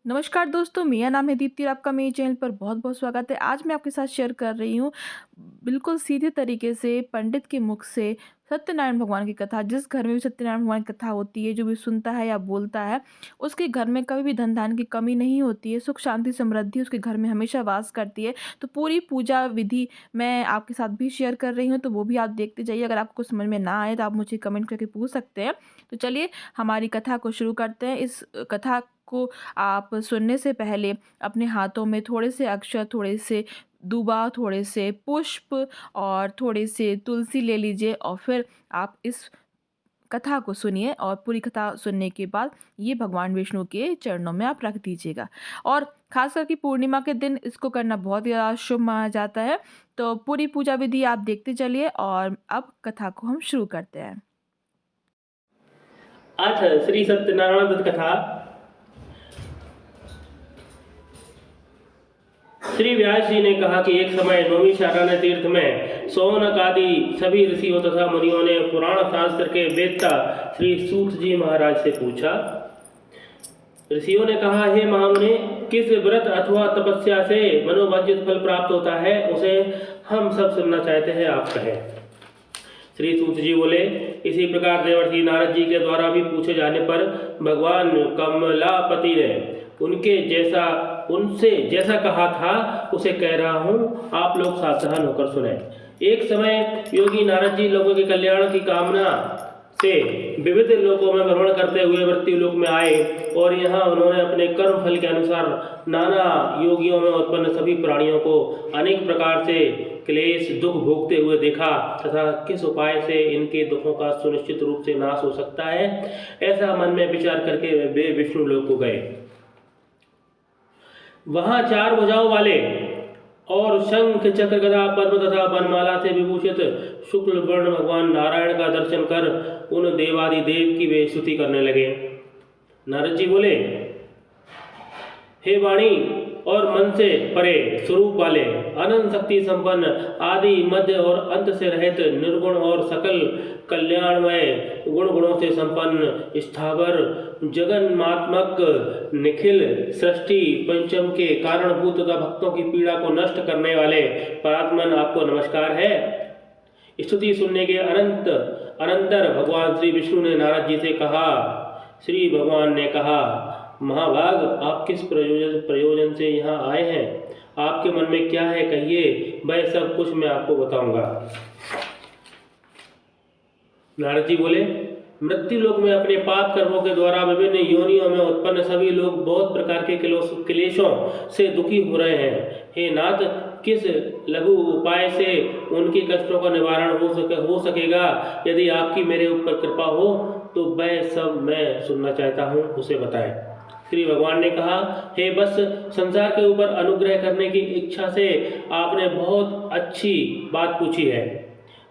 नमस्कार दोस्तों, मेरा नाम है दीप्ति और आपका मेरे चैनल पर बहुत-बहुत स्वागत है। आज मैं आपके साथ शेयर कर रही हूँ बिल्कुल सीधे तरीके से पंडित के मुख से सत्यनारायण भगवान की कथा। जिस घर में भी सत्यनारायण भगवान की कथा होती है, जो भी सुनता है या बोलता है, उसके घर में कभी भी धन-धान्य की कमी नहीं होती है। सुख, शांति, समृद्धि उसके घर में हमेशा वास करती है। तो पूरी पूजा विधि मैं आपके साथ भी शेयर कर रही हूँ, तो वो भी आप देखते जाइए। अगर आपको कुछ समझ में ना आए, तो आप मुझे कमेंट करके पूछ सकते हैं। तो चलिए हमारी कथा को शुरू करते हैं। इस कथा को आप सुनने से पहले अपने हाथों में थोड़े से अक्षत, थोड़े से दूबा, थोड़े से पुष्प और थोड़े से तुलसी ले लीजिए और फिर आप इस कथा को सुनिए और पूरी कथा सुनने के बाद ये भगवान विष्णु के चरणों में आप रख दीजिएगा। और खास करके पूर्णिमा के दिन इसको करना बहुत ही ज़्यादा शुभ माना जाता है। तो पूरी पूजा विधि आप देखते चलिए और अब कथा को हम शुरू करते हैं। अथ श्री सत्यनारायण दत्त कथा। श्री व्यास जी ने कहा कि एक समय नौमी शारण्य तीर्थ में सौनक आदि सभी ऋषियों तथा मुनियों ने पुराण शास्त्र के वेत्ता श्री सूत जी महाराज से पूछा। ऋषियों ने कहा, हे महामुनि, किस व्रत अथवा तपस्या से मनोवांछित फल प्राप्त होता है, उसे हम सब सुनना चाहते हैं, आप कहें। श्री सूत जी बोले, इसी प्रकार देवर्षि नारद जी के द्वारा भी पूछे जाने पर भगवान कमलापति ने उनसे जैसा कहा था उसे कह रहा हूँ, आप लोग सावधान होकर सुने। एक समय योगी नारद जी लोगों के कल्याण की कामना से विविध लोकों में भ्रमण करते हुए मृत्यु लोक में आए और यहाँ उन्होंने अपने कर्म फल के अनुसार नाना योगियों में उत्पन्न सभी प्राणियों को अनेक प्रकार से क्लेश दुख भोगते हुए देखा तथा किस उपाय से इनके दुखों का सुनिश्चित रूप से नाश हो सकता है, ऐसा मन में विचार करके वे विष्णु लोक को गए। वहां चार भुजाओं वाले और शंख चक्र गदा पद्म तथा वनमाला से विभूषित शुक्ल वर्ण भगवान नारायण का दर्शन कर उन देवादिदेव की वे स्तुति करने लगे। नारद जी बोले, हे वाणी और मन से परे स्वरूप वाले, अनंत शक्ति संपन्न, आदि मध्य और अंत से रहित, निर्गुण और सकल कल्याणमय, गुण गुणों से संपन्न, स्थावर, जगन्मात्मक, निखिल सृष्टि पंचम के कारणभूत तथा भक्तों की पीड़ा को नष्ट करने वाले परात्मन, आपको नमस्कार है। स्तुति सुनने के अनंतर भगवान श्री विष्णु ने नारद जी से कहा। श्री भगवान ने कहा, महाभाग, आप किस प्रयोजन से यहाँ आए हैं? आपके मन में क्या है, कहिए, वह सब कुछ मैं आपको बताऊंगा। नारद जी बोले, मृत्यु लोक में अपने पाप कर्मों के द्वारा विभिन्न योनियों में उत्पन्न सभी लोग बहुत प्रकार के क्लेशों से दुखी हो रहे हैं। हे नाथ, किस लघु उपाय से उनके कष्टों का निवारण हो सकेगा? यदि आपकी मेरे ऊपर कृपा हो तो वह सब मैं सुनना चाहता हूँ, उसे बताएं। श्री भगवान ने कहा, हे बस, संसार के ऊपर अनुग्रह करने की इच्छा से आपने बहुत अच्छी बात पूछी है।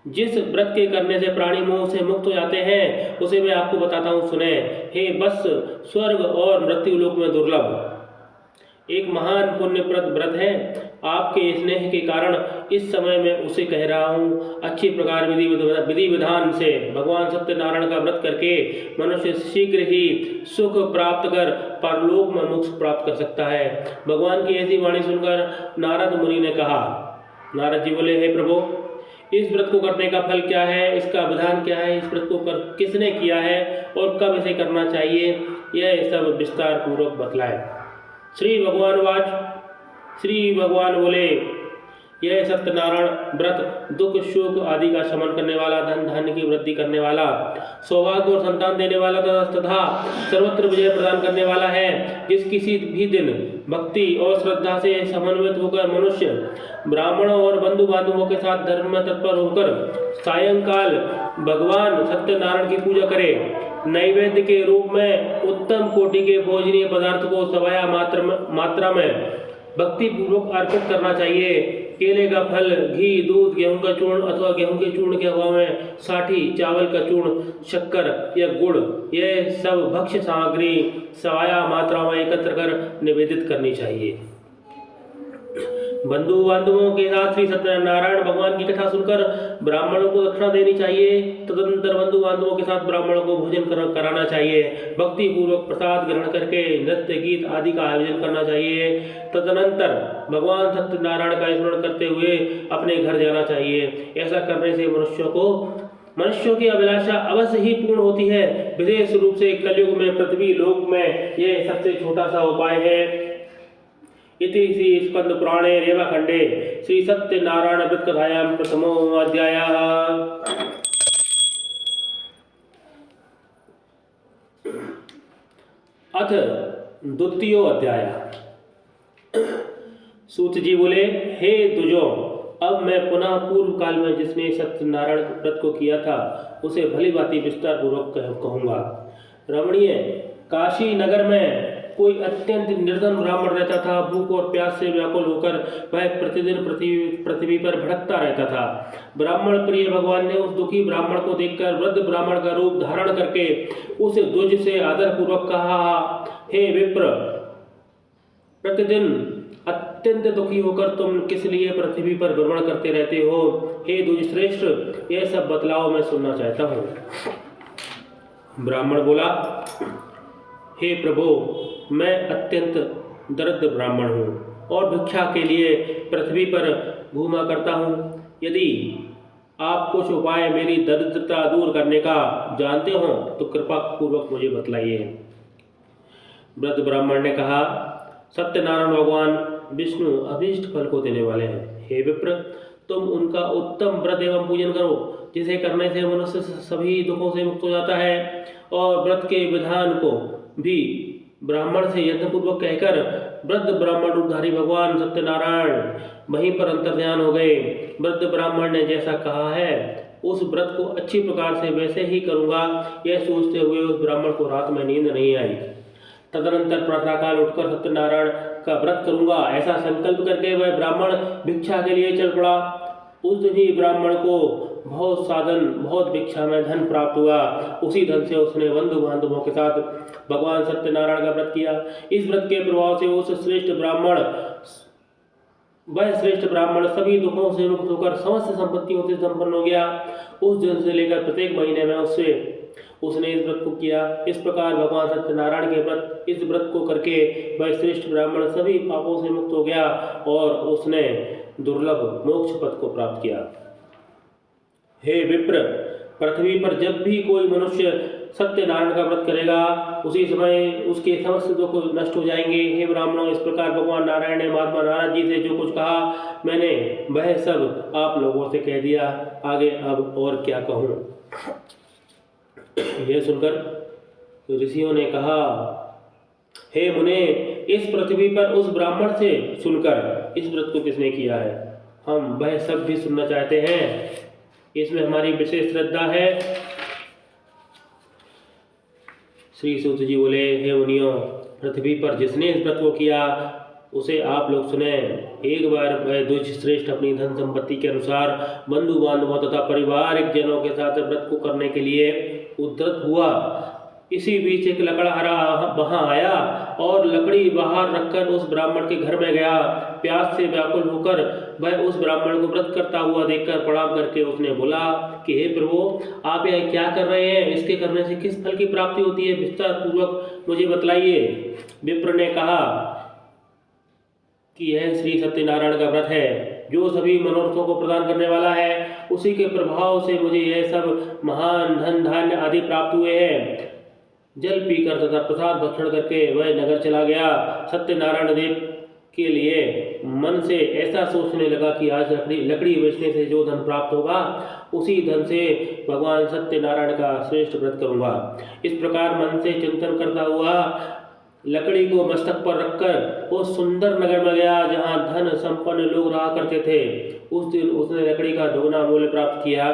जिस व्रत के करने से प्राणी मोह से मुक्त हो जाते हैं, उसे मैं आपको बताता हूँ, सुने। हे बस, स्वर्ग और मृत्यु लोक में दुर्लभ एक महान पुण्यप्रद व्रत है। आपके स्नेह के कारण इस समय मैं उसे कह रहा हूँ। अच्छी प्रकार विधि विधान से भगवान सत्यनारायण का व्रत करके मनुष्य शीघ्र ही सुख प्राप्त कर परलोक में मोक्ष प्राप्त कर सकता है। भगवान की ऐसी वाणी सुनकर नारद मुनि ने कहा। नारद जी बोले, हे प्रभु, इस व्रत को करने का फल क्या है, इसका विधान क्या है, इस व्रत को किसने किया है और कब इसे करना चाहिए, यह सब विस्तार पूर्वक बतलाए। श्री भगवान बोले, यह सत्यनारायण व्रत दुख शोक आदि का शमन करने वाला, धन धान्य की वृद्धि करने वाला, सौभाग्य और संतान देने वाला तथा सर्वत्र विजय प्रदान करने वाला है। जिस किसी भी दिन भक्ति और श्रद्धा से समन्वित होकर मनुष्य ब्राह्मणों और बंधु बांधवों के साथ धर्म में तत्पर होकर सायंकाल भगवान सत्यनारायण की पूजा करे, नैवेद्य के रूप में उत्तम कोटि के भोजनीय पदार्थ को सवाया मात्रा में भक्ति पूर्वक अर्पित करना चाहिए। केले का फल, घी, दूध, गेहूं का चूर्ण अथवा गेहूं के चूर्ण के अभाव में साठी, चावल का चूर्ण, शक्कर या गुड़, यह सब भक्ष्य सामग्री सवाया मात्रा में एकत्र कर निवेदित करनी चाहिए। बंधु बांधवों के साथ श्री सत्यनारायण भगवान की कथा सुनकर ब्राह्मणों को दक्षिणा देनी चाहिए। तदनंतर बंधु बांधवों के साथ ब्राह्मणों को भोजन कराना चाहिए। भक्ति पूर्वक प्रसाद ग्रहण करके नृत्य गीत आदि का आयोजन करना चाहिए। तदनंतर भगवान सत्यनारायण का स्मरण करते हुए अपने घर जाना चाहिए। ऐसा करने से मनुष्यों की अभिलाषा अवश्य ही पूर्ण होती है। विशेष रूप से कलयुग में पृथ्वी लोक में यह सबसे छोटा सा उपाय है। इति श्री स्कंद पुराणे रेवाखंडे श्री सत्यनारायण व्रत कथायां प्रथमो अध्यायः। अथ द्वितीयो अध्याय। सूत जी बोले, हे दुजों, अब मैं पुनः पूर्व काल में जिसने सत्यनारायण व्रत को किया था उसे भली भांति विस्तार पूर्वक कहूंगा। रमणीय काशी नगर में कोई अत्यंत निर्धन ब्राह्मण रहता था। भूख और प्यास से व्याकुल होकर वह प्रतिदिन पृथ्वी पर भटकता रहता था। ब्राह्मण प्रिय भगवान ने उस दुखी ब्राह्मण को देखकर वृद्ध ब्राह्मण का रूप धारण करके उस द्विज से आदर पूर्वक कहा, हे विप्र, प्रतिदिन अत्यंत दुखी होकर तुम किस लिए पृथ्वी पर भ्रमण करते रहते हो? हे द्विज श्रेष्ठ, यह सब बतलाओ, मैं सुनना चाहता हूँ। ब्राह्मण बोला, हे प्रभु, मैं अत्यंत दरिद्र ब्राह्मण हूँ और भिक्षा के लिए पृथ्वी पर घूमा करता हूँ। यदि आप कुछ उपाय मेरी दरिद्रता दूर करने का जानते हो तो कृपा पूर्वक मुझे बतलाइए। वृद्ध ब्राह्मण ने कहा, सत्यनारायण भगवान विष्णु अभीष्ट फल को देने वाले हैं। हे विप्र, तुम उनका उत्तम व्रत एवं पूजन करो, जिसे करने से मनुष्य सभी दुखों से मुक्त हो जाता है। और व्रत के विधान को भी ब्राह्मण से यत्नपूर्वक कहकर वृद्ध ब्राह्मण रूपधारी भगवान सत्यनारायण वहीं पर अंतर्ध्यान हो गए। वृद्ध ब्राह्मण ने जैसा कहा है उस व्रत को अच्छी प्रकार से वैसे ही करूंगा, यह सोचते हुए उस ब्राह्मण को रात में नींद नहीं आई। तदनंतर प्रातःकाल उठकर सत्यनारायण का व्रत करूंगा, ऐसा संकल्प करके वह ब्राह्मण भिक्षा के लिए चल पड़ा। उस दिन ही ब्राह्मण को बहुत भिक्षा में धन प्राप्त हुआ। उसी धन से उसने बंधु बांधवों के साथ भगवान सत्यनारायण का व्रत किया। इस व्रत के प्रभाव से वह श्रेष्ठ ब्राह्मण सभी दुखों से मुक्त होकर समस्त संपत्तियों से संपन्न हो गया। उस दिन से लेकर प्रत्येक महीने में उसने इस व्रत को किया। इस प्रकार भगवान सत्यनारायण के इस व्रत को करके वह श्रेष्ठ ब्राह्मण सभी पापों से मुक्त हो गया और उसने दुर्लभ मोक्ष पद को प्राप्त किया। हे विप्र, पृथ्वी पर जब भी कोई मनुष्य सत्यनारायण का व्रत करेगा उसी समय उसके समस्त दुख नष्ट हो जाएंगे। हे ब्राह्मणों, इस प्रकार भगवान नारायण ने महात्मा नारद जी से जो कुछ कहा मैंने वह सब आप लोगों से कह दिया। आगे अब और क्या कहूँ। यह सुनकर ऋषियों ने कहा, हे मुने, इस पृथ्वी पर उस ब्राह्मण से सुनकर इस व्रत को किसने किया है, हम वह सब भी सुनना चाहते हैं। इसमें हमारी विशेष श्रद्धा है। श्री सूत जी बोले, हे मुनियों, पृथ्वी पर जिसने इस व्रत को किया उसे आप लोग सुने। एक बार वह द्विज श्रेष्ठ अपनी धन संपत्ति के अनुसार बंधु बांधवों तथा पारिवारिक जनों के साथ व्रत को करने के लिए उद्धत हुआ। इसी बीच एक लकड़हारा वहां आया और लकड़ी बाहर रखकर उस ब्राह्मण के घर में गया। प्यास से व्याकुल होकर वह उस ब्राह्मण को व्रत करता हुआ देखकर प्रणाम करके उसने बोला कि हे प्रभु, आप यह क्या कर रहे हैं? इसके करने से किस फल की प्राप्ति होती है? विस्तार पूर्वक मुझे बतलाइए। विप्र ने कहा कि यह श्री सत्यनारायण का व्रत है जो सभी मनोरथों को प्रदान करने वाला है। उसी के प्रभाव से मुझे यह सब महान धन धान्य आदि प्राप्त हुए हैं। जल पीकर तथा प्रसाद भक्षण करके वह नगर चला गया। सत्यनारायण देव के लिए मन से ऐसा सोचने लगा कि आज लकड़ी बेचने से जो धन प्राप्त होगा उसी धन से भगवान सत्यनारायण का श्रेष्ठ व्रत करूंगा। इस प्रकार मन से चिंतन करता हुआ लकड़ी को मस्तक पर रखकर उस सुंदर नगर में गया जहाँ धन संपन्न लोग रहा करते थे। उस दिन उसने लकड़ी का दोगुना मूल्य प्राप्त किया।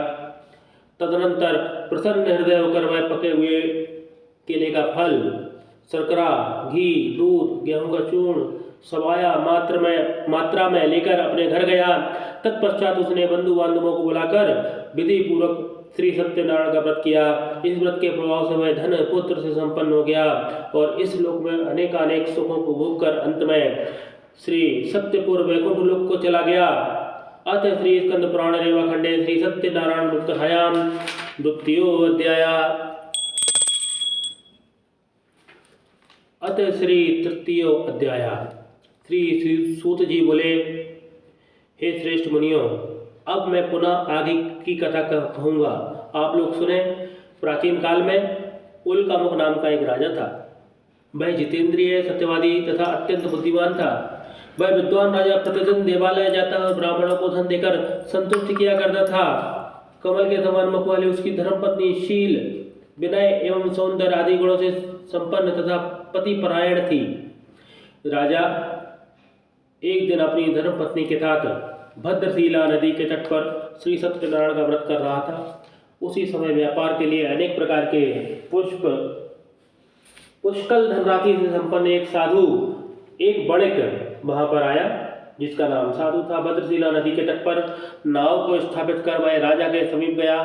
तदनंतर प्रसन्न हृदय होकर वह पके हुए केले का फल, शर्करा, घी, दूध, गेहूं का चूर्ण, सवाया मात्रा में लेकर अपने घर गया। तत्पश्चात उसने बंधु बांधवों को बुलाकर विधि पूर्वक श्री सत्यनारायण का व्रत किया। इस व्रत के प्रभाव से वह धन पुत्र से संपन्न हो गया और इस लोक में अनेकानेक सुखों को भोग कर अंत में श्री सत्यपुर वैकुंठ लोक को चला गया। अतः श्री स्कंद पुराण रेवा खंडे श्री सत्यनारायण गुप्तहायाम द्वितीयो अध्याय। अतः श्री तृतीयो अध्याय। श्री सूत जी बोले, हे श्रेष्ठ मुनियों, अब मैं पुनः आगे की कथा कहूँगा, आप लोग सुने। प्राचीन काल में उल्कामुख नाम का एक राजा था। वह जितेंद्रिय, सत्यवादी तथा अत्यंत बुद्धिमान था। वह विद्वान राजा प्रतिदिन देवालय जाता और ब्राह्मणों को धन देकर संतुष्ट किया करता था। कमल के समान मुख वाली उसकी धर्मपत्नी शील, विनय एवं सौंदर्य आदि गुणों से संपन्न तथा पतिपरायण थी। राजा एक दिन अपनी धर्मपत्नी के साथ भद्रशिला नदी के तट पर श्री सत्यनारायण का व्रत कर रहा था। उसी समय व्यापार के लिए अनेक प्रकार के पुष्कल धनराशि से संपन्न एक साधु, एक वणिक वहां पर आया, जिसका नाम साधु था। भद्रशिला नदी के तट पर नाव को स्थापित कर वह राजा के समीप गया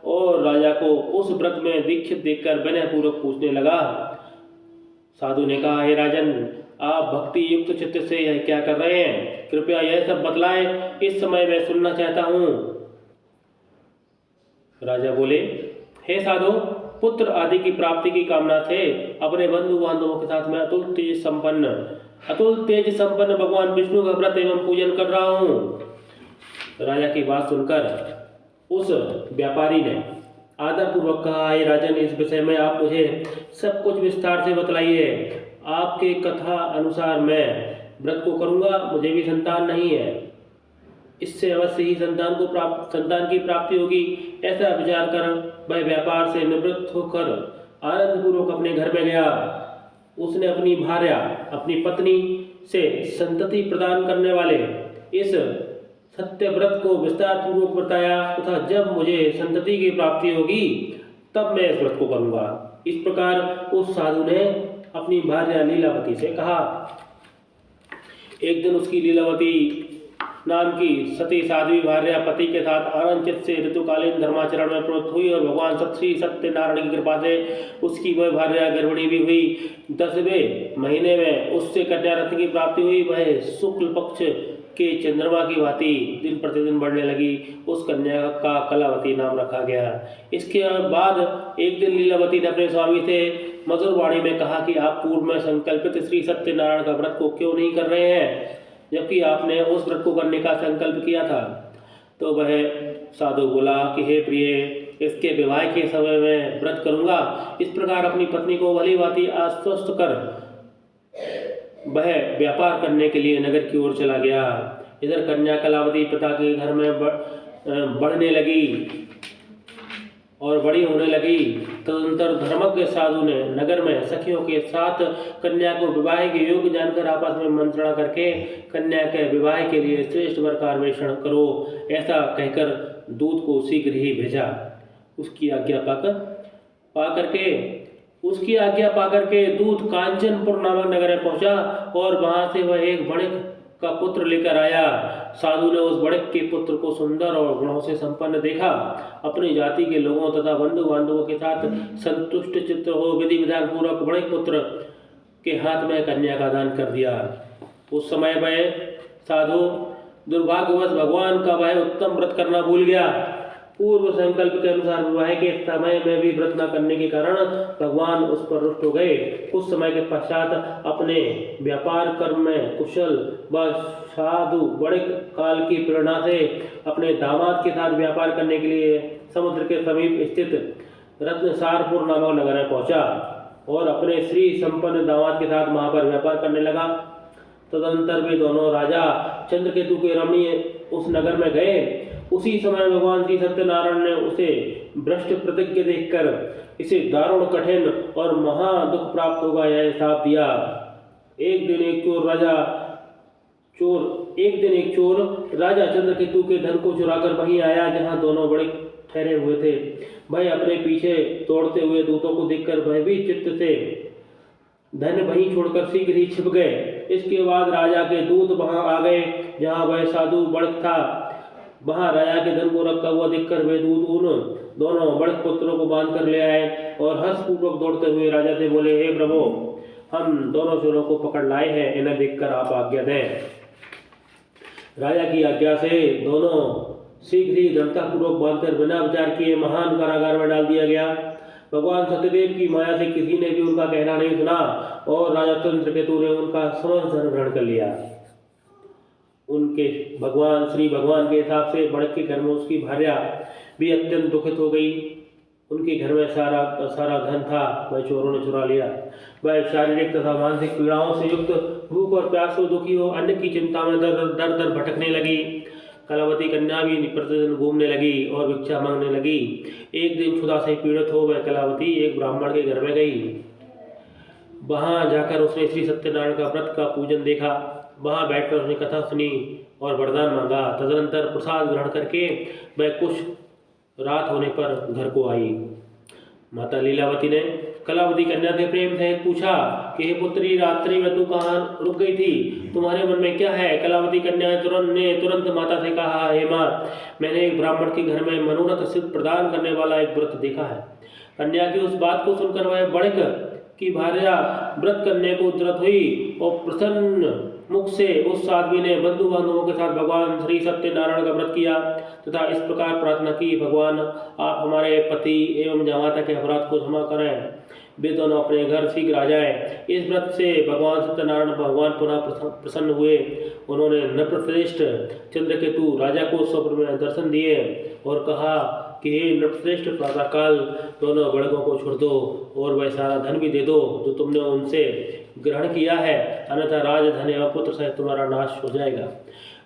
और राजा को उस व्रत में दीक्षित देखकर विनयपूर्वक पूछने लगा। साधु ने कहा, हे राजन, आप भक्ति युक्त चित्त से यह क्या कर रहे हैं? कृपया यह सब बतलाएं, इस समय मैं सुनना चाहता हूँ। राजा बोले, हे साधु, पुत्र आदि की प्राप्ति की कामना से अपने बंधु बांधवों के साथ मैं अतुल तेज संपन्न भगवान विष्णु का व्रत एवं पूजन कर रहा हूँ। राजा की बात सुनकर उस व्यापारी ने आदरपूर्वक कहा, हे राजन, इस विषय में आप मुझे सब कुछ विस्तार से बतलाइए। आपके कथा अनुसार मैं व्रत को करूँगा। मुझे भी संतान नहीं है, इससे अवश्य ही संतान की प्राप्ति होगी। ऐसा विचार कर वह व्यापार से निवृत्त होकर आनंदपूर्वक अपने घर में गया। उसने अपनी भार्या, अपनी पत्नी से संतति प्रदान करने वाले इस सत्य व्रत को विस्तार पूर्वक बताया तथा जब मुझे संतति की प्राप्ति होगी तब मैं इस व्रत को करूँगा। इस प्रकार उस साधु ने अपनी भार्या लीलावती से कहा। एक दिन उसकी लीलावती नाम की सती साध्वी भार्या पति के साथ आनंद चित्त से ऋतुकालीन धर्माचरण में प्रवृत्त हुई और भगवान श्री सत्यनारायण की कृपा से उसकी वह भार्या गर्भिणी भी हुई। 10वें महीने में उससे कन्या रत्न की प्राप्ति हुई। वह शुक्ल पक्ष के चंद्रमा की भांति दिन प्रतिदिन बढ़ने लगी। उस कन्या का कलावती नाम रखा गया। इसके बाद एक दिन लीलावती ने अपने स्वामी से मधुर वाणी में कहा कि आप पूर्व में संकल्पित श्री सत्यनारायण का व्रत को क्यों नहीं कर रहे हैं, जबकि आपने उस व्रत को करने का संकल्प किया था। तो वह साधु बोला कि हे प्रिय, इसके विवाह के समय में व्रत करूंगा। इस प्रकार अपनी पत्नी को भली भांति आश्वस्त कर वह व्यापार करने के लिए नगर की ओर चला गया। इधर कन्या कलावती पिता के घर में बढ़ने लगी और बड़ी होने लगी। तदंतर धर्मज्ञ साधु ने नगर में सखियों के साथ कन्या को विवाह के योग्य जानकर आपस में मंत्रणा करके कन्या के विवाह के लिए श्रेष्ठ वर का अन्वेषण करो, ऐसा कहकर दूत को शीघ्र ही भेजा। उसकी आज्ञा पाकर के दूत कांचनपुर नामक नगर में पहुंचा और वहां से वह एक वणिक का पुत्र लेकर आया। साधु ने उस वणिक के पुत्र को सुंदर और गुणों से संपन्न देखा। अपनी जाति के लोगों तथा बंधु बांधवों के साथ संतुष्ट चित्त हो विधि विधान पूर्वक वणिक पुत्र के हाथ में कन्या का दान कर दिया। उस समय वह साधु दुर्भाग्यवश भगवान का वह उत्तम व्रत करना भूल गया। पूर्व संकल्प के अनुसार विवाह के समय में भी व्रत न करने के कारण भगवान उस पर रुष्ट हो गए। कुछ समय के पश्चात अपने व्यापार कर्म में कुशल व साधु वणिक काल की प्रेरणा से अपने दामाद के साथ व्यापार करने के लिए समुद्र के समीप स्थित रत्नसारपुर नामक नगर में पहुंचा और अपने श्री संपन्न दामाद के साथ वहां पर व्यापार करने लगा। तदंतर वे दोनों राजा चंद्रकेतु के रमणीय उस नगर में गए। उसी समय भगवान श्री सत्यनारायण ने उसे भ्रष्ट प्रतिज्ञ देखकर इसे दारुण कठिन और महा दुख प्राप्त होगा यह शाप दिया। एक दिन एक चोर राजा चंद्रकेतु के धन को चुराकर वहीं आया जहां दोनों बड़े ठहरे हुए थे। वह अपने पीछे दौड़ते हुए दूतों को देखकर भयभीत चित्त से धन वहीं छोड़कर शीघ्र ही छिप गए। इसके बाद राजा के दूत वहां आ गए जहां वह साधु बड़क था। वहां राजा के धन को रखा हुआ देखकर वे दूत उन दोनों बड़क पुत्रों को बांध कर ले आए और हर्षपूर्वक दौड़ते हुए राजा से बोले, हे प्रभु, हम दोनों चोरों को पकड़ लाए हैं, इन्हें देखकर आप आज्ञा दें। राजा की आज्ञा से दोनों शीघ्र ही दृढ़तापूर्वक बांधकर बिना विचार किए महान कारागार में डाल दिया गया। भगवान सत्यदेव की माया से किसी ने भी उनका कहना नहीं सुना और राजा चंद्रकेतु ने उनका समस्त धन ग्रहण कर लिया। उनके श्री भगवान के हिसाब से बड़क के घर में उसकी भार्या भी अत्यंत दुखित हो गई। उनके घर में सारा धन था, वह चोरों ने चुरा लिया। वह शारीरिक तथा मानसिक पीड़ाओं से युक्त, भूख और प्यास से दुखी हो अन्न की चिंता में दर दर भटकने लगी। कलावती कन्या भी प्रतिदिन घूमने लगी और भिक्षा मांगने लगी। एक दिन क्षुधा से पीड़ित हो वह कलावती एक ब्राह्मण के घर में गई। वहां जाकर उसने श्री सत्यनारायण का व्रत का पूजन देखा। वहां बैठकर उसने कथा सुनी और वरदान मांगा। तदनंतर प्रसाद ग्रहण करके वह कुछ रात होने पर घर को आई। माता लीलावती ने कलावती कन्या से प्रेम से पूछा कि हे पुत्री, रात्रि में तू कहाँ रुक गई थी? तुम्हारे मन में क्या है? कलावती कन्या ने तुरंत माता से कहा, हे माँ, मैंने एक ब्राह्मण के घर में मनोरथ सिद्ध प्रदान करने वाला एक व्रत देखा है। कन्या की उस बात को सुनकर वह बड़क की भार्या व्रत करने को उद्यत हुई और प्रसन्न मुख से उस साध्वी ने बंधु बांधवों के साथ भगवान श्री सत्यनारायण का व्रत किया तथा इस प्रकार प्रार्थना की, भगवान आप हमारे पति एवं जामाता के अपराध को क्षमा करें, वे दोनों अपने घर शीघ्र आ जाए। इस व्रत से भगवान सत्यनारायण भगवान पुनः प्रसन्न हुए। उन्होंने नृपश्रेष्ठ चंद्रकेतु राजा को स्वप्न में दर्शन दिए और कहा कि हे नृपश्रेष्ठ, प्रातःकाल दोनों बड़कों को छोड़ दो और वह सारा धन भी दे दो जो तुमने उनसे ग्रहण किया है, अन्यथा राजधन एवं पुत्र सहित तुम्हारा नाश हो जाएगा।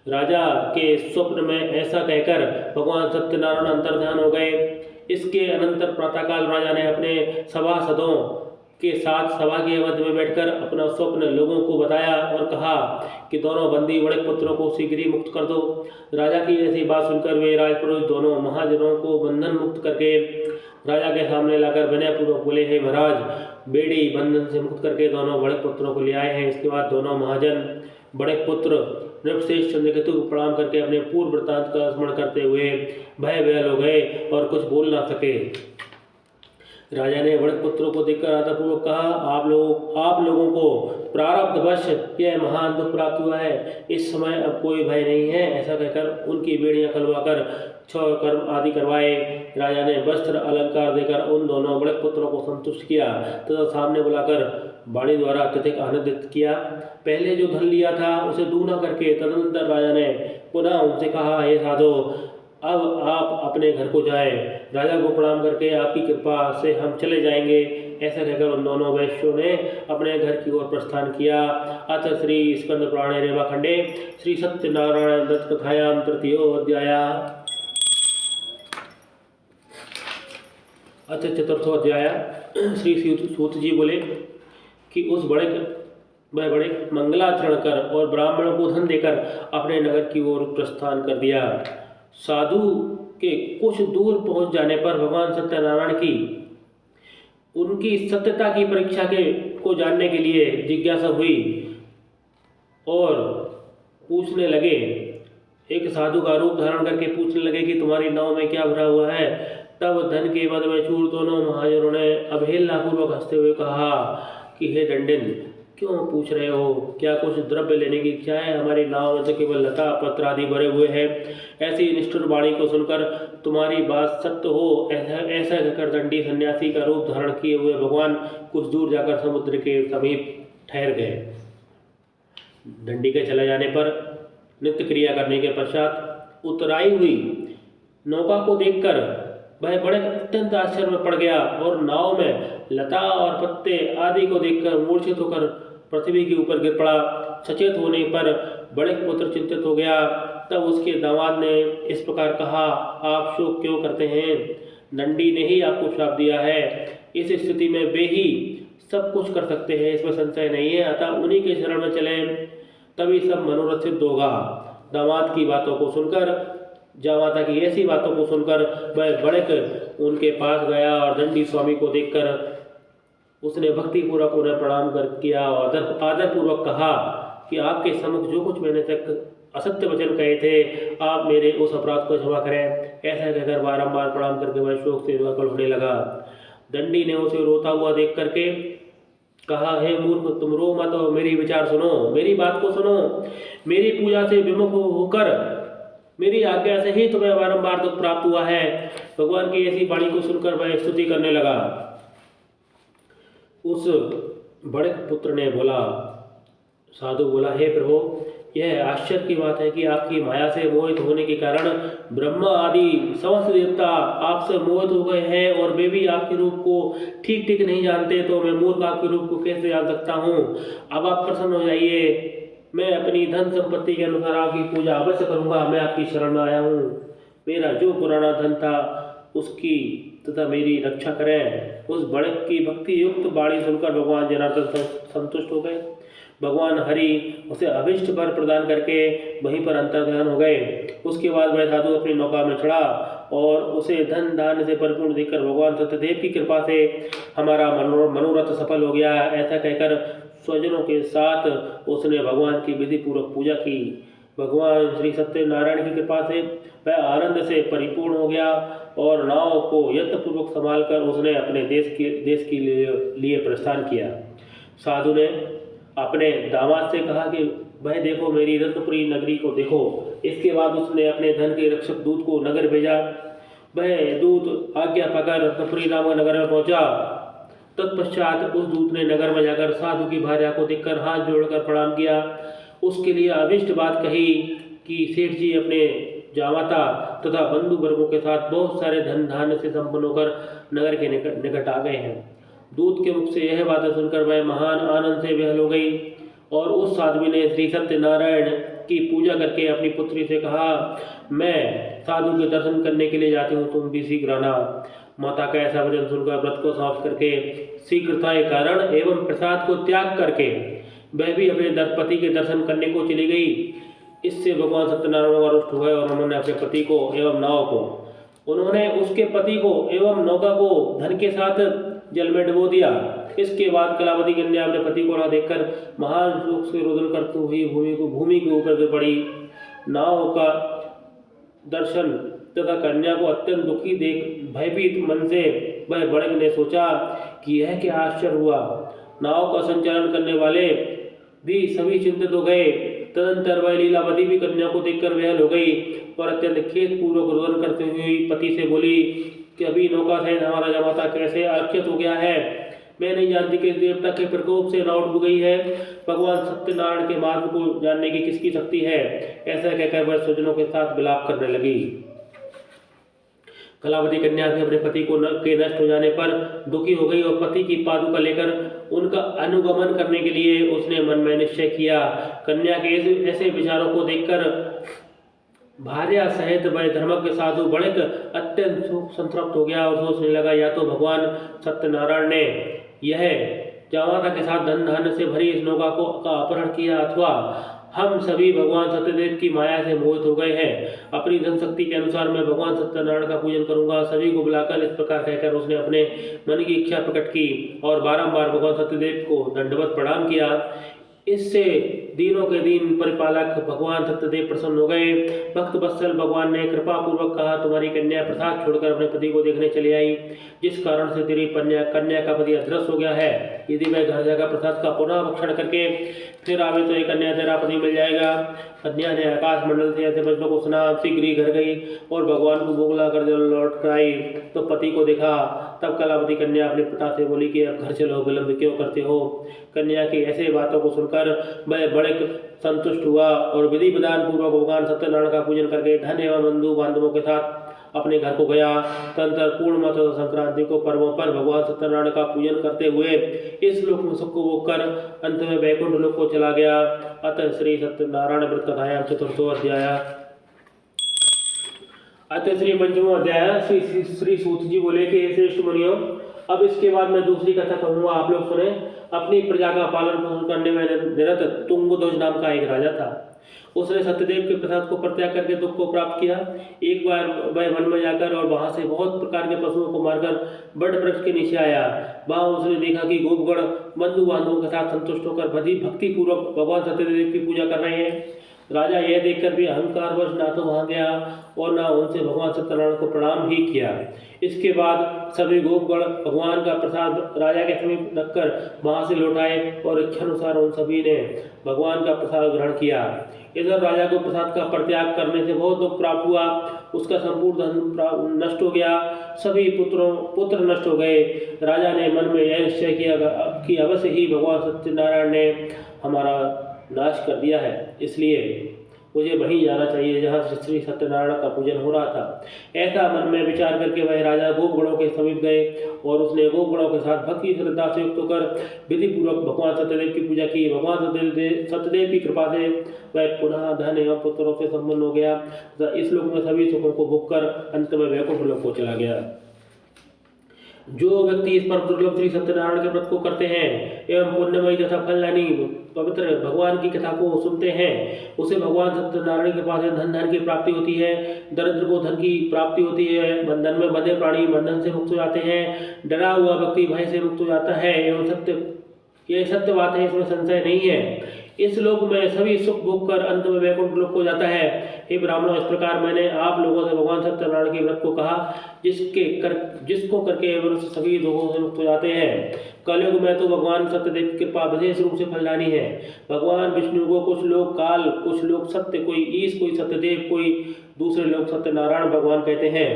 राजा के स्वप्न में ऐसा कहकर भगवान सत्यनारायण अंतर्ध्यान हो गए। इसके अनंतर प्रातःकाल राजा ने अपने सभासदों के साथ सभा के मध्य में बैठकर अपना स्वप्न लोगों को बताया और कहा कि दोनों बंदी बड़क पुत्रों को शीघ्र ही मुक्त कर दो। राजा की ऐसी बात सुनकर वे राजपुरोहित दोनों महाजनों को बंधन मुक्त करके राजा के सामने लाकर विनयपूर्वक बोले, हे महाराज, बेड़ी बंधन से मुक्त करके दोनों बड़क पुत्रों को ले आए हैं। इसके बाद दोनों महाजन बड़क पुत्र नृपश्रेष्ठ चंद्रकेतु को प्रणाम करके अपने पूर्व वृत्तांत का स्मरण करते हुए भय विह्वल हो गए और कुछ बोल ना सके। राजा ने बड़क पुत्रों को देखकर आदरपूर्वक कहा, आप लोगों को प्रारब्धवश यह महान दुख प्राप्त हुआ है। इस समय अब कोई भय नहीं है। ऐसा कहकर उनकी बेड़ियां खुलवाकर छह कर्म आदि करवाए। राजा ने वस्त्र अलंकार देकर उन दोनों बड़क पुत्रों को संतुष्ट किया तथा सामने बुलाकर वाणी द्वारा अत्यधिक आनंदित किया। पहले जो धन लिया था उसे दूना करके तदनंतर राजा ने पुनः उनसे कहा, हे साधो, अब आप अपने घर को जाएं। राजा को प्रणाम करके आपकी कृपा से हम चले जाएंगे। ऐसा कहकर उन दोनों वैश्यों ने अपने घर की ओर प्रस्थान किया। अथ श्री स्कंद पुराणे रेवाखंडे श्री सत्यनारायण दत्त कथायाम तृतीयो अध्याय। अथ चतुर्थो अध्याय। श्री सूत जी बोले कि वह बड़े मंगलाचरण कर और ब्राह्मणों को धन देकर अपने नगर की ओर प्रस्थान कर दिया। साधु के कुछ दूर पहुंच जाने पर भगवान सत्यनारायण की उनकी सत्यता की परीक्षा को जानने के लिए जिज्ञासा हुई और पूछने लगे। एक साधु का रूप धारण करके पूछने लगे कि तुम्हारी नाव में क्या भरा हुआ है। तब धन के मद में चूर दोनों महाजनों ने अवहेलनापूर्वक हंसते हुए कहा कि हे दंडिन, क्यों पूछ रहे हो? क्या कुछ द्रव्य लेने की इच्छा है? हमारी नाव में तो केवल लता पत्र आदि भरे हुए हैं। ऐसी निष्ठुर वाणी को सुनकर तुम्हारी बात सत्य हो, ऐसा कहकर दंडी सन्यासी का रूप धारण किए हुए भगवान कुछ दूर जाकर समुद्र के समीप ठहर गए। दंडी के चले जाने पर नित्य क्रिया करने के पश्चात उतराई हुई नौका को देखकर वह बड़े अत्यंत आश्चर्य में पड़ गया और नाव में लता और पत्ते आदि को देखकर मूर्छित होकर पृथ्वी के ऊपर गिर पड़ा। सचेत होने पर बड़े पुत्र चिंतित हो गया। तब उसके दामाद ने इस प्रकार कहा, आप शोक क्यों करते हैं? दंडी ने ही आपको श्राप दिया है। इस स्थिति में वे ही सब कुछ कर सकते हैं, इसमें संशय नहीं है। अतः उन्हीं के शरण में चलें, तभी सब मनोरथ सिद्ध होगा। दामाद की बातों को सुनकर, जामाता की ऐसी बातों को सुनकर वह बड़क उनके पास गया और दंडी स्वामी को देखकर उसने भक्तिपूर्वक उन्हें प्रणाम कर किया और आदरपूर्वक कहा कि आपके सम्मुख जो कुछ मैंने तक असत्य वचन कहे थे, आप मेरे उस अपराध को क्षमा करें। ऐसा कहकर बारंबार प्रणाम करके वह शोक से व्याकुल होने लगा। दंडी ने उसे रोता हुआ देख करके कहा, हे मूर्ख, तुम रो मत और मेरी विचार सुनो, मेरी बात को सुनो। मेरी पूजा से विमुख होकर मेरी आज्ञा से ही तुम्हें बारंबार दुख प्राप्त हुआ है। भगवान की ऐसी वाणी को सुनकर वह स्तुति करने लगा। उस बड़े पुत्र ने बोला, साधु बोला, हे प्रभु, यह आश्चर्य की बात है कि आपकी माया से मोहित होने के कारण ब्रह्मा आदि समस्त देवता आपसे मोहित हो गए हैं और वे भी आपके रूप को ठीक ठीक नहीं जानते, तो मैं मूर्ख आपके रूप को कैसे जान सकता हूँ। अब आप प्रसन्न हो जाइए, मैं अपनी धन संपत्ति के अनुसार आपकी पूजा अवश्य करूँगा। मैं आपकी शरण में आया हूँ। मेरा जो पुराना धन था उसकी तथा मेरी रक्षा करें। उस बड़े की भक्ति युक्त वाणी सुनकर भगवान जनार्दन संतुष्ट हो गए। भगवान हरि उसे अभिष्ट वर प्रदान करके वहीं पर अंतर्ध्यान हो गए। उसके बाद वह साधु अपनी नौका में चढ़ा और उसे धन धान्य से परिपूर्ण देखकर भगवान सत्यदेव की कृपा से हमारा मनोरथ सफल हो गया, ऐसा कहकर स्वजनों के साथ उसने भगवान की विधि पूर्वक पूजा की। भगवान श्री सत्यनारायण की कृपा से वह आनंद से परिपूर्ण हो गया और नाव को यत्नपूर्वक संभाल कर उसने अपने देश के लिए प्रस्थान किया। साधु ने अपने दामाद से कहा कि भाई देखो, मेरी रत्नपुरी नगरी को देखो। इसके बाद उसने अपने धन के रक्षक दूत को नगर भेजा। वह दूत आज्ञा पाकर रत्नपुरी नामक नगर में पहुंचा। तत्पश्चात उस दूत ने नगर में जाकर साधु की भार्या को देखकर हाथ जोड़कर प्रणाम किया। उसके लिए अभिष्ट बात कही कि सेठ जी अपने जामाता तथा बंधु वर्गों के साथ बहुत सारे धन धान्य से संपन्न होकर नगर के निकट आ गए हैं। दूत के मुख से यह बातें सुनकर वह महान आनंद से विह्वल हो गई और उस साध्वी ने श्री सत्यनारायण की पूजा करके अपनी पुत्री से कहा, मैं साधु के दर्शन करने के लिए जाती हूँ, तुम भी शीघ्र आना। माता का ऐसा वचन सुनकर व्रत को समाप्त करके शीघ्रता के कारण एवं प्रसाद को त्याग करके वह भी अपने पति के दर्शन करने को चली गई। इससे भगवान सत्यनारायण रुष्ट हुए और उन्होंने अपने पति को एवं नाव को उन्होंने उसके पति को एवं नौका को धन के साथ जल में डुबो दिया। इसके बाद कलावती कन्या अपने पति को न देखकर महान शोक से रोदन करती हुई भूमि के ऊपर गिर पड़ी। नाव का दर्शन तथा कन्या को अत्यंत दुखी देख भयभीत मन से वह बड़े ने सोचा कि यह क्या आश्चर्य हुआ। नाव का संचालन करने वाले भी सभी चिंतित हो गए। तदंतर वह लीलावती भी कन्या को देखकर विह्वल हो गई और अत्यंत खेद पूर्वक रोदन करते हुए पति से बोली कि अभी नौका सहित हमारा जमाता कैसे आरक्षित हो गया है। मैं नहीं जानती कि देवता के प्रकोप से नाव डूब गई है। भगवान सत्यनारायण के मार्ग को जानने की किसकी शक्ति है। ऐसा कहकर वह स्वजनों के साथ विलाप करने लगी। कलावती कन्या भी अपने पति के नष्ट हो जाने पर दुखी हो गई और पति की पादुका लेकर उनका अनुगमन करने के लिए उसने मन में निश्चय किया। कन्या के ऐसे विचारों को देखकर भार्या सहित वह धर्मज्ञ साधु बड़क अत्यंत संतृप्त हो गया और सोचने लगा, या तो भगवान सत्यनारायण ने यह जामाता के साथ धन धान्य से भरी इस नौका का अपहरण किया अथवा हम सभी भगवान सत्यदेव की माया से मोहित हो गए हैं। अपनी धन शक्ति के अनुसार मैं भगवान सत्यनारायण का पूजन करूंगा। सभी को बुलाकर इस प्रकार कहकर उसने अपने मन की इच्छा प्रकट की और बारंबार भगवान सत्यदेव को दंडवत प्रणाम किया। इससे दिनों के दिन परिपालक भगवान सत्यदेव प्रसन्न हो गए। भक्त वत्सल भगवान ने कृपा पूर्वक कहा, तुम्हारी कन्या प्रसाद छोड़कर अपने पति को देखने चली आई, जिस कारण से तेरी कन्या का पति अदृश्य हो गया है। यदि वह घर जाकर प्रसाद का पुनः भक्षण करके फिर आवे तो एक कन्या तेरा पति मिल जाएगा। कन्या ने आकाश मंडल से ऐसे वचनों को सुना, शीघ्र ही घर गई और भगवान को भोग लाकर जब लौट कर आई तो पति को देखा। तब कलावती कन्या अपने पिता से बोली कि अब घर चलो, विलंब क्यों करते हो। कन्या की ऐसे बातों को सुनकर वह बड़े संतुष्ट हुआ और विधि विधान पूर्वक भगवान सत्यनारायण का पूजन करके धन एवं बंधु बांधवों के साथ अपने घर को गया। तदंतर पूर्णिमा तथा संक्रांति को पर्वों पर भगवान सत्यनारायण का पूजन करते हुए इस लोक में सुख को भोग कर अंत में वैकुंठ लोक को चला गया। अतः श्री सत्यनारायण व्रत कथायां चतुर्थो अध्याय। अतः श्री पंचमो अध्याय। श्री सूत जी बोले कि श्रेष्ठ मुनियों, अब इसके बाद मैं दूसरी कथा कहूँगा, आप लोग सुने। अपनी प्रजा का पालन पोषण करने में निरत तुंगध्वज नाम का एक राजा था। उसने सत्यदेव के प्रसाद को परित्याग करके दुख को प्राप्त किया। एक बार वह वन में जाकर और वहां से बहुत प्रकार के पशुओं को मारकर बड़ वृक्ष के नीचे आया। वहां उसने देखा कि गोपगण बंधु बांधवों के साथ संतुष्ट होकर भक्ति पूर्वक भगवान सत्यदेव की पूजा कर रहे हैं। राजा यह देखकर भी अहंकारवश ना तो वहाँ गया और ना उनसे भगवान सत्यनारायण को प्रणाम ही किया। इसके बाद सभी गोपगण भगवान का प्रसाद राजा के समीप रखकर वहाँ से लौट आए और इच्छानुसार उन सभी ने भगवान का प्रसाद ग्रहण किया। इधर राजा को प्रसाद का परित्याग करने से बहुत दुख प्राप्त हुआ। उसका संपूर्ण धन नष्ट हो गया, सभी पुत्र नष्ट हो गए। राजा ने मन में यह निश्चय किया कि अवश्य ही भगवान सत्यनारायण ने हमारा नाश कर दिया है, इसलिए मुझे वहीं जाना चाहिए जहाँ श्री सत्यनारायण का पूजन हो रहा था। ऐसा मन में विचार करके वह राजा गोपगणों के समीप गए और उसने गोपगणों के साथ भक्ति श्रद्धा से युक्त होकर विधि पूर्वक भगवान सत्यदेव की पूजा की। भगवान सत्यदेव की कृपा से वह पुनः धन एवं पुत्रों से संपन्न हो गया। इस लोक में सभी सुखों को भोग कर अंत में वैकुंठ लोक को चला गया। जो व्यक्ति इस पर दुर्लभ श्री सत्यनारायण के व्रत को करते हैं एवं पुण्यमयी तथा फलदायी पवित्र भगवान की कथा को सुनते हैं, उसे भगवान सत्यनारायण के पास धन की प्राप्ति होती है, दरिद्र को धन की प्राप्ति होती है, बंधन में बंधे प्राणी बंधन से मुक्त हो जाते हैं, डरा हुआ व्यक्ति भय से मुक्त हो जाता है एवं यह सत्य बात है, इसमें संशय नहीं है। इस लोक में सभी सुख भोग कर अंत में वैकुंठ लोक को जाता है। हे ब्राह्मणों, इस प्रकार मैंने आप लोगों से भगवान सत्यनारायण के व्रत को कहा, जिसको करके मनुष्य सभी दुखों से मुक्त हो जाते हैं। कलयुग में तो भगवान सत्यदेव की कृपा विशेष रूप से फलदायी है। भगवान विष्णु को कुछ लोग काल, कुछ लोग सत्य, कोई ईश, कोई सत्यदेव, कोई दूसरे लोग सत्यनारायण भगवान कहते हैं।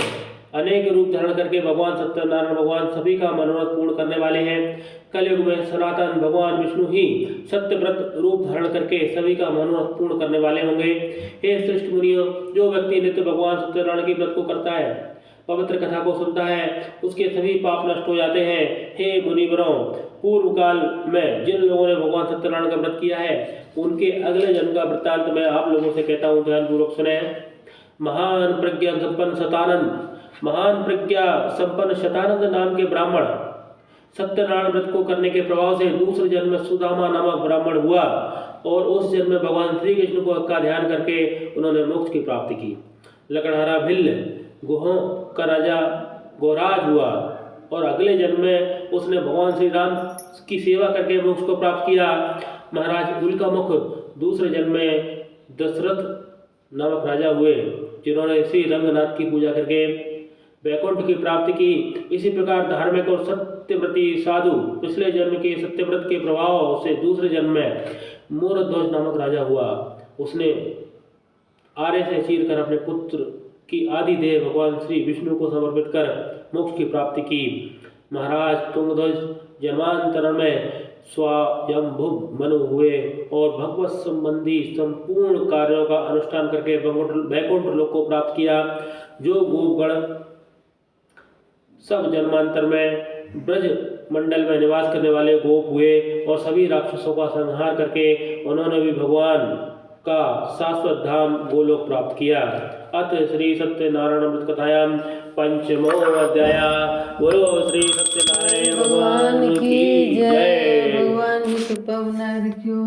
अनेक रूप धारण करके भगवान सत्यनारायण भगवान सभी का मनोरथ पूर्ण करने वाले हैं। कलयुग में सनातन भगवान विष्णु ही सत्यव्रत रूप धारण करके सभी का मनोरथ पूर्ण करने वाले होंगे। हे श्रेष्ठ मुनियों, जो व्यक्ति नित्य भगवान सत्यनारायण की व्रत को करता है, पवित्र कथा को सुनता है, उसके सभी पाप नष्ट हो जाते हैं। हे मुनिवरों, पूर्व काल में जिन लोगों ने भगवान सत्यनारायण का व्रत किया है, उनके अगले जन्म का वृत्तांत मैं आप लोगों से कहता हूँ, ध्यानपूर्वक सुने। महान प्रज्ञा संपन्न शतानंद नाम के ब्राह्मण सत्यनारायण व्रत को करने के प्रभाव से दूसरे जन्म में सुदामा नामक ब्राह्मण हुआ और उस जन्म में भगवान श्री कृष्ण को का ध्यान करके उन्होंने मोक्ष की प्राप्ति की। लकड़हारा भिल्ल गुहों का राजा गोराज हुआ और अगले जन्म में उसने भगवान श्री राम की सेवा करके मोक्ष को प्राप्त किया। महाराज उल्कामुख दूसरे जन्म में दशरथ नामक राजा हुए, जिन्होंने श्री रंगनाथ की पूजा करके वैकुंठ की प्राप्ति की। इसी प्रकार धार्मिक और सत्यव्रती साधु पिछले जन्म के सत्यव्रत के प्रभाव से दूसरे जन्म में मूरध्वज नामक राजा हुआ। उसने आर्य से चीर कर अपने पुत्र की आदि देह भगवान श्री विष्णु को समर्पित कर मोक्ष की प्राप्ति की। महाराज तुंगध्वज जन्मांतर में स्वयंभु मनु हुए और भगवत संबंधी संपूर्ण कार्यों का अनुष्ठान करके वैकुंठ लोक को प्राप्त किया। जो गोपगण सब जन्मांतर में ब्रज मंडल में निवास करने वाले गोप हुए और सभी राक्षसों का संहार करके उन्होंने भी भगवान का शाश्वत धाम गोलोक प्राप्त किया। अथ श्री सत्यनारायण अमृत कथायाम पंचमो अध्याय। बोलो श्री सत्यनारायण भगवान की जय। भगवान की कृपा बनाए रखियो।